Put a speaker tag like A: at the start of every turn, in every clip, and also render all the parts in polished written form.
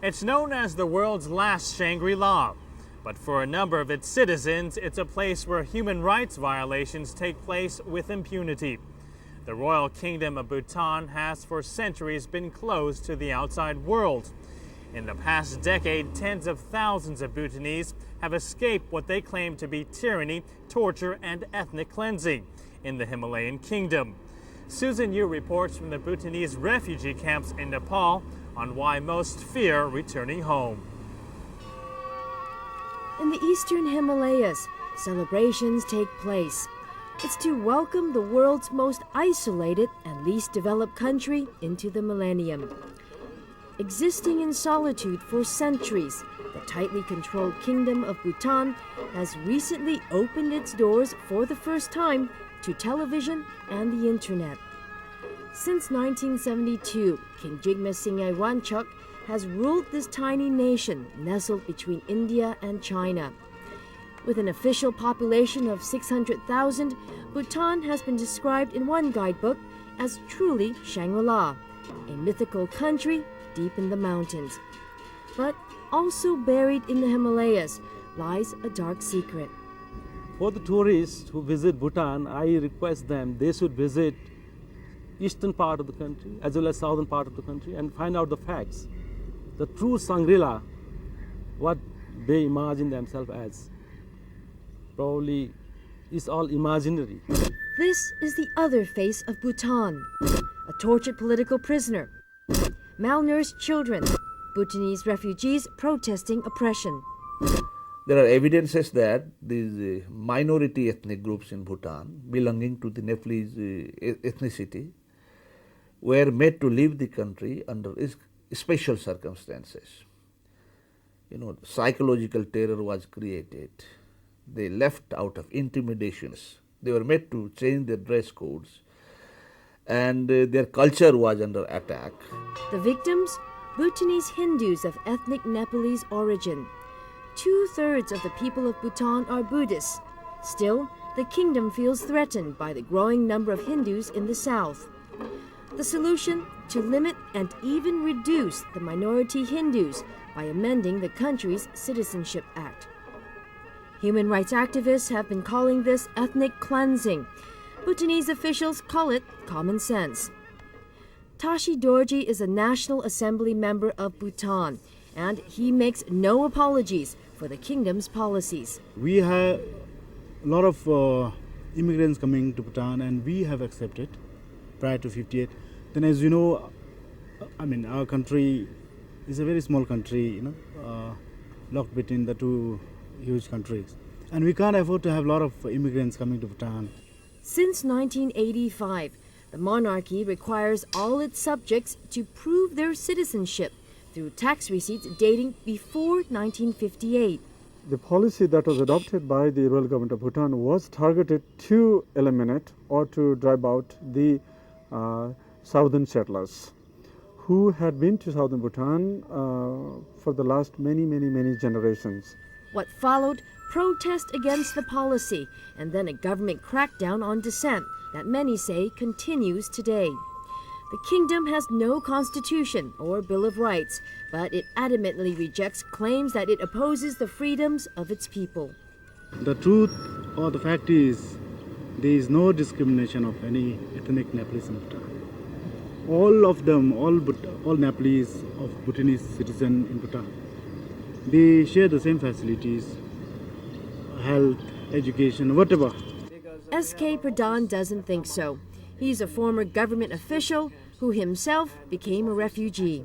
A: It's known as the world's last Shangri-La, but for a number of its citizens, it's a place where human rights violations take place with impunity. The Royal Kingdom of Bhutan has for centuries been closed to the outside world. In the past decade, tens of thousands of Bhutanese have escaped what they claim to be tyranny, torture, and ethnic cleansing in the Himalayan kingdom. Susan Yu reports from the Bhutanese refugee camps in Nepal on why most fear returning home.
B: In the eastern Himalayas, celebrations take place. It's to welcome the world's most isolated and least developed country into the millennium. Existing in solitude for centuries, the tightly controlled Kingdom of Bhutan has recently opened its doors for the first time to television and the internet. Since 1972, King Jigme Singye Wanchok has ruled this tiny nation nestled between India and China. With an official population of 600,000, Bhutan has been described in one guidebook as truly Shangri-La, a mythical country deep in the mountains. But also buried in the Himalayas lies a dark secret.
C: For the tourists who visit Bhutan, I request them they should visit eastern part of the country as well as southern part of the country and find out the facts. The true Shangri-La, what they imagine themselves as, probably is all imaginary.
B: This is the other face of Bhutan. A tortured political prisoner, malnourished children, Bhutanese refugees protesting oppression.
D: There are evidences that these minority ethnic groups in Bhutan belonging to the Nepalese ethnicity were made to leave the country under special circumstances. Psychological terror was created. They left out of intimidations. They were made to change their dress codes, and their culture was under attack.
B: The victims? Bhutanese Hindus of ethnic Nepalese origin. 2/3 of the people of Bhutan are Buddhists. Still, the kingdom feels threatened by the growing number of Hindus in the south. The solution? To limit and even reduce the minority Hindus by amending the country's Citizenship Act. Human rights activists have been calling this ethnic cleansing. Bhutanese officials call it common sense. Tashi Dorji is a National Assembly member of Bhutan, and he makes no apologies for the kingdom's policies.
E: We have a lot of immigrants coming to Bhutan, and we have accepted prior to 58. Then, as you know, our country is a very small country, locked between the two huge countries. And we can't afford to have a lot of immigrants coming to Bhutan.
B: Since 1985, the monarchy requires all its subjects to prove their citizenship through tax receipts dating before 1958.
F: The policy that was adopted by the royal government of Bhutan was targeted to eliminate or to drive out the southern settlers who had been to southern Bhutan for the last many generations.
B: What followed? Protest against the policy, and then a government crackdown on dissent that many say continues today. The kingdom has no constitution or Bill of Rights, but it adamantly rejects claims that it opposes the freedoms of its people.
E: The truth or the fact is, there is no discrimination of any ethnic Nepalese in Bhutan. All of them, all Nepalese of Bhutanese citizen in Bhutan, they share the same facilities, health, education, whatever.
B: S.K. Pradhan doesn't think so. He's a former government official who himself became a refugee.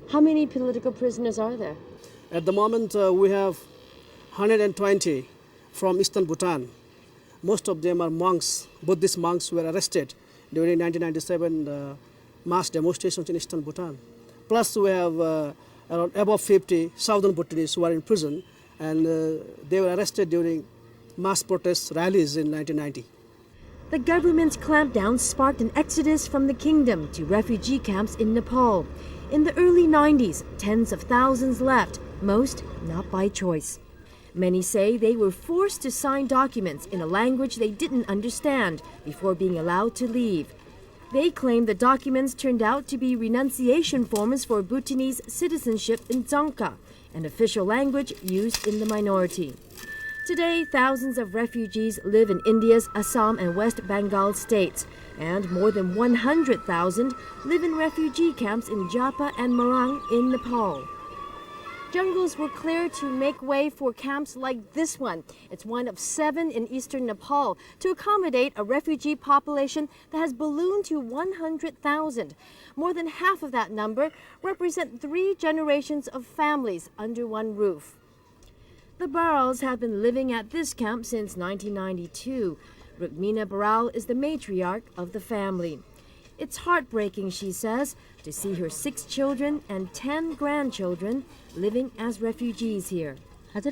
B: How many political prisoners are there?
G: At the moment, we have 120 from eastern Bhutan. Most of them are monks. Buddhist monks were arrested during 1997 mass demonstrations in eastern Bhutan. Plus, we have around above 50 southern Bhutanese who are in prison, and they were arrested during mass protest rallies in 1990.
B: The government's clampdown sparked an exodus from the kingdom to refugee camps in Nepal. In the early 90s, tens of thousands left, most not by choice. Many say they were forced to sign documents in a language they didn't understand before being allowed to leave. They claim the documents turned out to be renunciation forms for Bhutanese citizenship in Dzongkha, an official language used in the minority. Today, thousands of refugees live in India's Assam and West Bengal states, and more than 100,000 live in refugee camps in Japa and Marang in Nepal. Jungles were cleared to make way for camps like this one. It's one of 7 in eastern Nepal to accommodate a refugee population that has ballooned to 100,000. More than half of that number represent 3 generations of families under one roof. The Barals have been living at this camp since 1992. Rukmina Baral is the matriarch of the family. It's heartbreaking, she says, to see her 6 children and 10 grandchildren living as refugees here.
H: I'm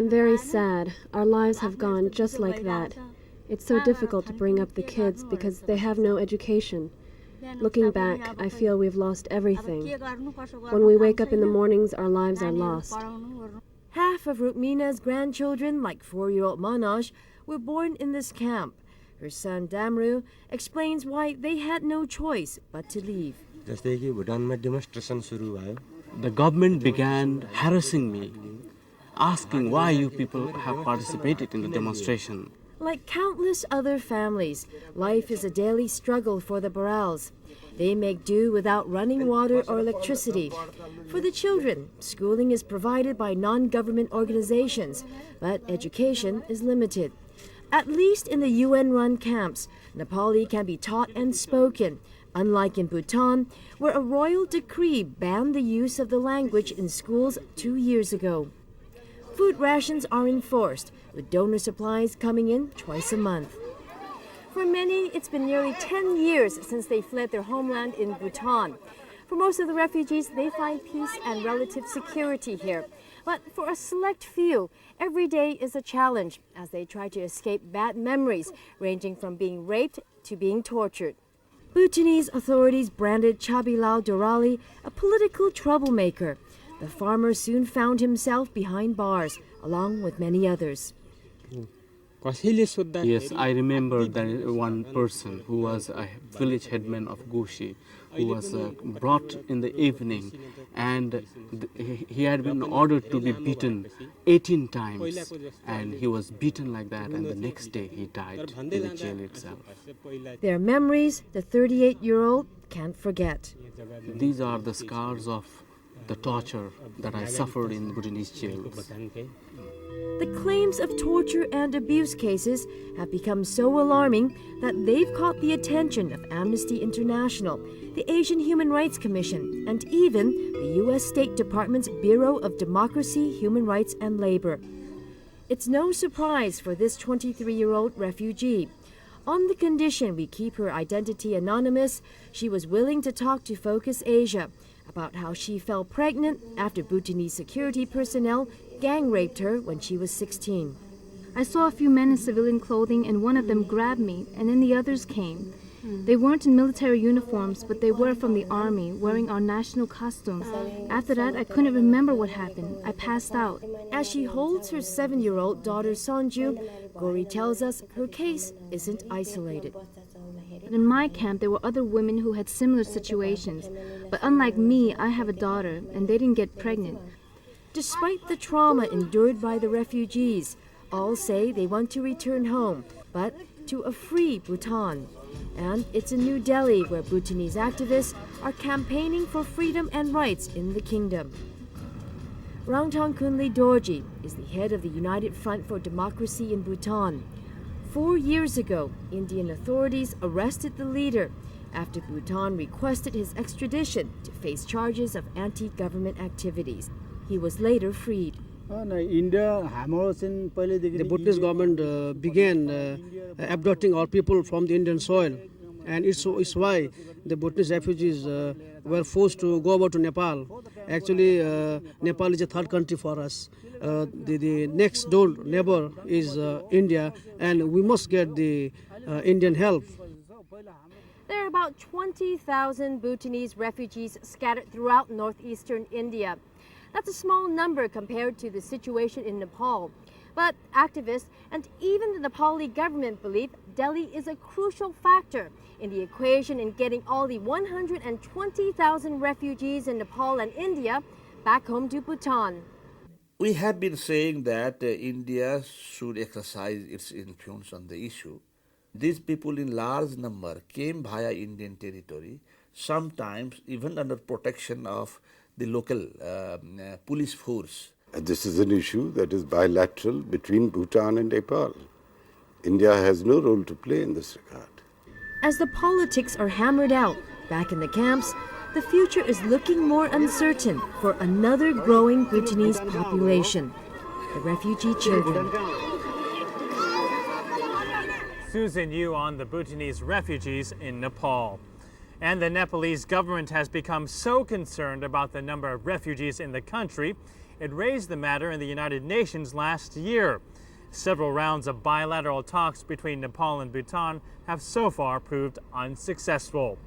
H: very sad. Our lives have gone just like that. It's so difficult to bring up the kids because they have no education. Looking back, I feel we've lost everything. When we wake up in the mornings, our lives are lost.
B: Half of Rukmina's grandchildren, like 4-year-old Manoj, were born in this camp. Her son Damru explains why they had no choice but to leave.
I: The government began harassing me, asking why you people have participated in the demonstration.
B: Like countless other families, life is a daily struggle for the Barals. They make do without running water or electricity. For the children, schooling is provided by non-government organizations, but education is limited. At least in the UN-run camps, Nepali can be taught and spoken, unlike in Bhutan, where a royal decree banned the use of the language in schools 2 years ago. Food rations are enforced, with donor supplies coming in twice a month. For many, it's been nearly 10 years since they fled their homeland in Bhutan. For most of the refugees, they find peace and relative security here. But for a select few, every day is a challenge as they try to escape bad memories, ranging from being raped to being tortured. Bhutanese authorities branded Chabilal Dorali a political troublemaker. The farmer soon found himself behind bars, along with many others.
I: Yes, I remember that one person who was a village headman of Gushi, who was brought in the evening, and he had been ordered to be beaten 18 times, and he was beaten like that, and the next day he died in the jail itself.
B: Their memories, the 38-year-old can't forget.
I: These are the scars of the torture that I suffered in Bhutanese jails.
B: The claims of torture and abuse cases have become so alarming that they've caught the attention of Amnesty International, the Asian Human Rights Commission, and even the U.S. State Department's Bureau of Democracy, Human Rights, and Labor. It's no surprise for this 23-year-old refugee. On the condition we keep her identity anonymous, she was willing to talk to Focus Asia about how she fell pregnant after Bhutanese security personnel gang-raped her when she was 16.
J: I saw a few men in civilian clothing and one of them grabbed me and then the others came. They weren't in military uniforms, but they were from the army, wearing our national costumes. After that, I couldn't remember what happened. I passed out.
B: As she holds her 7-year-old daughter Sonju, Gori tells us her case isn't isolated.
J: In my camp, there were other women who had similar situations. But unlike me, I have a daughter, and they didn't get pregnant.
B: Despite the trauma endured by the refugees, all say they want to return home, but to a free Bhutan. And it's in New Delhi where Bhutanese activists are campaigning for freedom and rights in the kingdom. Rangtong Kunli Dorji is the head of the United Front for Democracy in Bhutan. 4 years ago, Indian authorities arrested the leader after Bhutan requested his extradition to face charges of anti-government activities. He was later freed.
G: The Bhutanese government began abducting our people from the Indian soil, and it's why the Bhutanese refugees were forced to go over to Nepal. Actually, Nepal is a third country for us. The next door neighbor is India, and we must get the Indian help.
B: There are about 20,000 Bhutanese refugees scattered throughout northeastern India. That's a small number compared to the situation in Nepal. But activists and even the Nepali government believe Delhi is a crucial factor in the equation in getting all the 120,000 refugees in Nepal and India back home to Bhutan.
D: We have been saying that India should exercise its influence on the issue. These people in large number came via Indian territory, sometimes even under protection of the local police force.
K: This is an issue that is bilateral between Bhutan and Nepal. India has no role to play in this regard.
B: As the politics are hammered out back in the camps, the future is looking more uncertain for another growing Bhutanese population, the refugee children.
A: Susan Yu on the Bhutanese refugees in Nepal. And the Nepalese government has become so concerned about the number of refugees in the country, it raised the matter in the United Nations last year. Several rounds of bilateral talks between Nepal and Bhutan have so far proved unsuccessful.